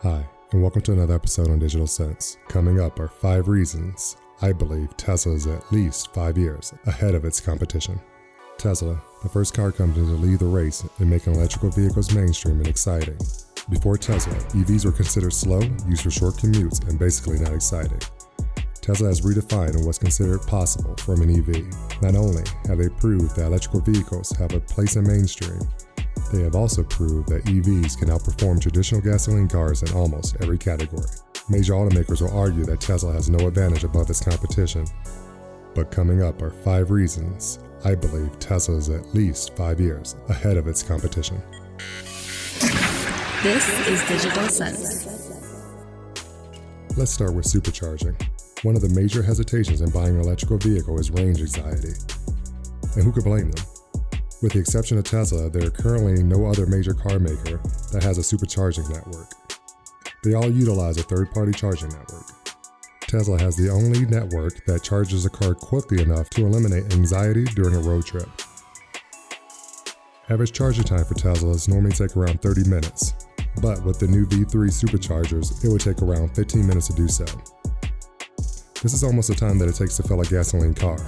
Hi, and welcome to another episode on Digital Sense. Coming up are 5 reasons I believe Tesla is at least 5 years ahead of its competition. Tesla, the first car company to lead the race in making electrical vehicles mainstream and exciting. Before Tesla, EVs were considered slow, used for short commutes, and basically not exciting. Tesla has redefined what's considered possible from an EV. Not only have they proved that electrical vehicles have a place in mainstream, they have also proved that EVs can outperform traditional gasoline cars in almost every category. Major automakers will argue that Tesla has no advantage above its competition. But coming up are 5 reasons I believe Tesla is at least 5 years ahead of its competition. This is Digital Sense. Let's start with supercharging. One of the major hesitations in buying an electrical vehicle is range anxiety. And who could blame them? With the exception of Tesla, there are currently no other major car maker that has a supercharging network. They all utilize a third-party charging network. Tesla has the only network that charges a car quickly enough to eliminate anxiety during a road trip. Average charging time for Teslas normally take around 30 minutes, but with the new V3 superchargers, it would take around 15 minutes to do so. This is almost the time that it takes to fill a gasoline car.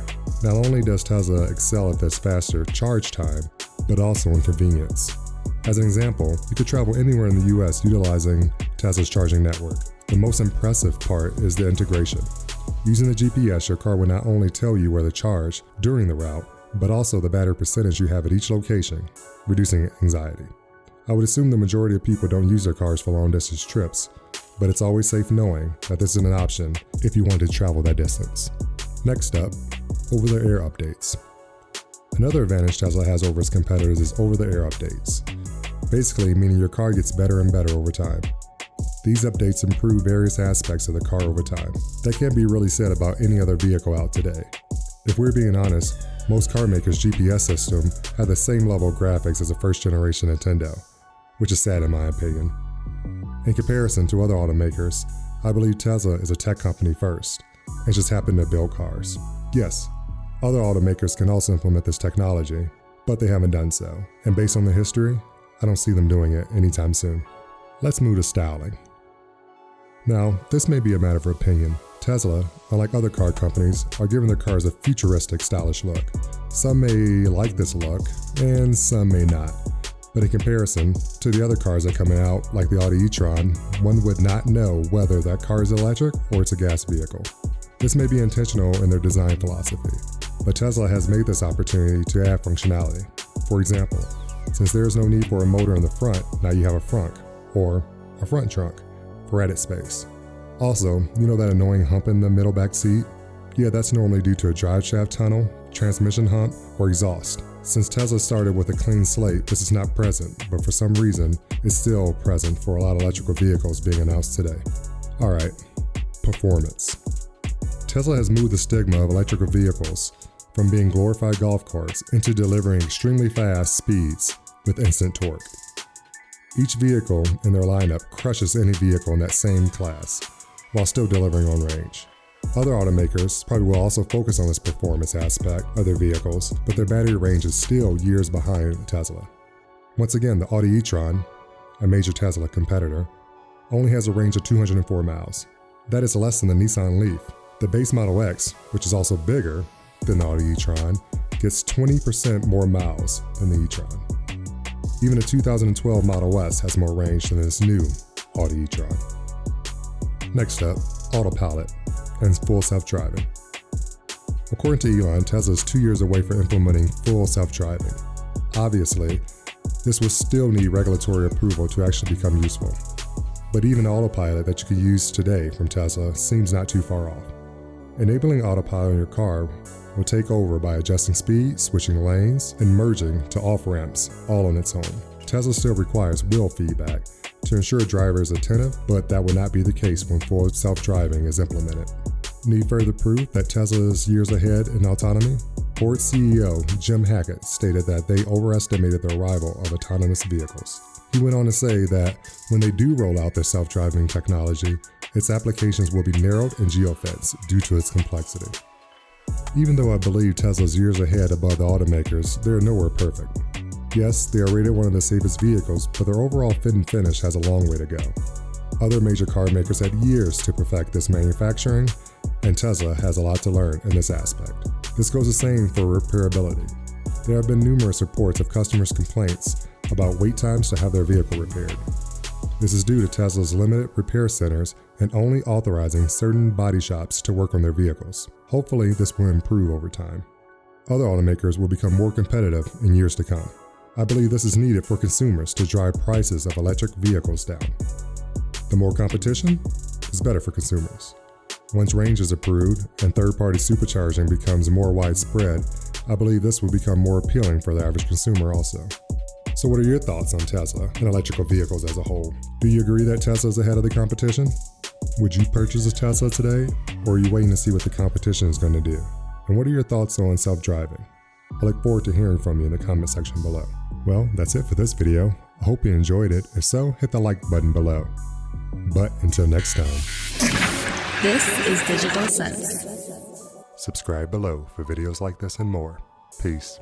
Not only does Tesla excel at this faster charge time, but also in convenience. As an example, you could travel anywhere in the US utilizing Tesla's charging network. The most impressive part is the integration. Using the GPS, your car will not only tell you where to charge during the route, but also the battery percentage you have at each location, reducing anxiety. I would assume the majority of people don't use their cars for long-distance trips, but it's always safe knowing that this is an option if you want to travel that distance. Next up, over-the-air updates. Another advantage Tesla has over its competitors is over-the-air updates, basically meaning your car gets better and better over time. These updates improve various aspects of the car over time. That can't be really said about any other vehicle out today. If we're being honest, most car makers' GPS system have the same level of graphics as a first-generation Nintendo, which is sad in my opinion. In comparison to other automakers, I believe Tesla is a tech company first, and just happened to build cars. Yes, other automakers can also implement this technology, but they haven't done so, and based on their history, I don't see them doing it anytime soon. Let's move to styling. Now, this may be a matter of opinion. Tesla, unlike other car companies, are giving their cars a futuristic, stylish look. Some may like this look, and some may not. But in comparison to the other cars that come out, like the Audi e-tron, one would not know whether that car is electric or it's a gas vehicle. This may be intentional in their design philosophy, but Tesla has made this opportunity to add functionality. For example, since there is no need for a motor in the front, now you have a frunk, or a front trunk, for added space. Also, you know that annoying hump in the middle back seat? Yeah, that's normally due to a drive shaft tunnel, transmission hump, or exhaust. Since Tesla started with a clean slate, this is not present, but for some reason, it's still present for a lot of electrical vehicles being announced today. Alright, performance. Tesla has moved the stigma of electrical vehicles from being glorified golf carts into delivering extremely fast speeds with instant torque. Each vehicle in their lineup crushes any vehicle in that same class, while still delivering on range. Other automakers probably will also focus on this performance aspect of their vehicles, but their battery range is still years behind Tesla. Once again, the Audi e-tron, a major Tesla competitor, only has a range of 204 miles. That is less than the Nissan Leaf. The base Model X, which is also bigger than the Audi e-tron, gets 20% more miles than the e-tron. Even the 2012 Model S has more range than this new Audi e-tron. Next up, autopilot and full self-driving. According to Elon, Tesla is 2 years away from implementing full self-driving. Obviously, this will still need regulatory approval to actually become useful. But even autopilot that you could use today from Tesla seems not too far off. Enabling autopilot in your car will take over by adjusting speed, switching lanes, and merging to off-ramps all on its own. Tesla still requires wheel feedback to ensure a driver is attentive, but that will not be the case when full self-driving is implemented. Need further proof that Tesla is years ahead in autonomy? Ford CEO Jim Hackett stated that they overestimated the arrival of autonomous vehicles. He went on to say that when they do roll out their self-driving technology, its applications will be narrowed and geofenced due to its complexity. Even though I believe Tesla's years ahead above the automakers, they are nowhere perfect. Yes, they are rated one of the safest vehicles, but their overall fit and finish has a long way to go. Other major car makers had years to perfect this manufacturing, and Tesla has a lot to learn in this aspect. This goes the same for repairability. There have been numerous reports of customers' complaints about wait times to have their vehicle repaired. This is due to Tesla's limited repair centers and only authorizing certain body shops to work on their vehicles. Hopefully, this will improve over time. Other automakers will become more competitive in years to come. I believe this is needed for consumers to drive prices of electric vehicles down. The more competition is better for consumers. Once range is improved and third-party supercharging becomes more widespread, I believe this will become more appealing for the average consumer also. So what are your thoughts on Tesla and electrical vehicles as a whole? Do you agree that Tesla is ahead of the competition? Would you purchase a Tesla today, or are you waiting to see what the competition is going to do? And what are your thoughts on self-driving? I look forward to hearing from you in the comment section below. Well, that's it for this video. I hope you enjoyed it. If so, hit the like button below. But until next time, This is Digital Sense. subscribe below for videos like this and more. Peace.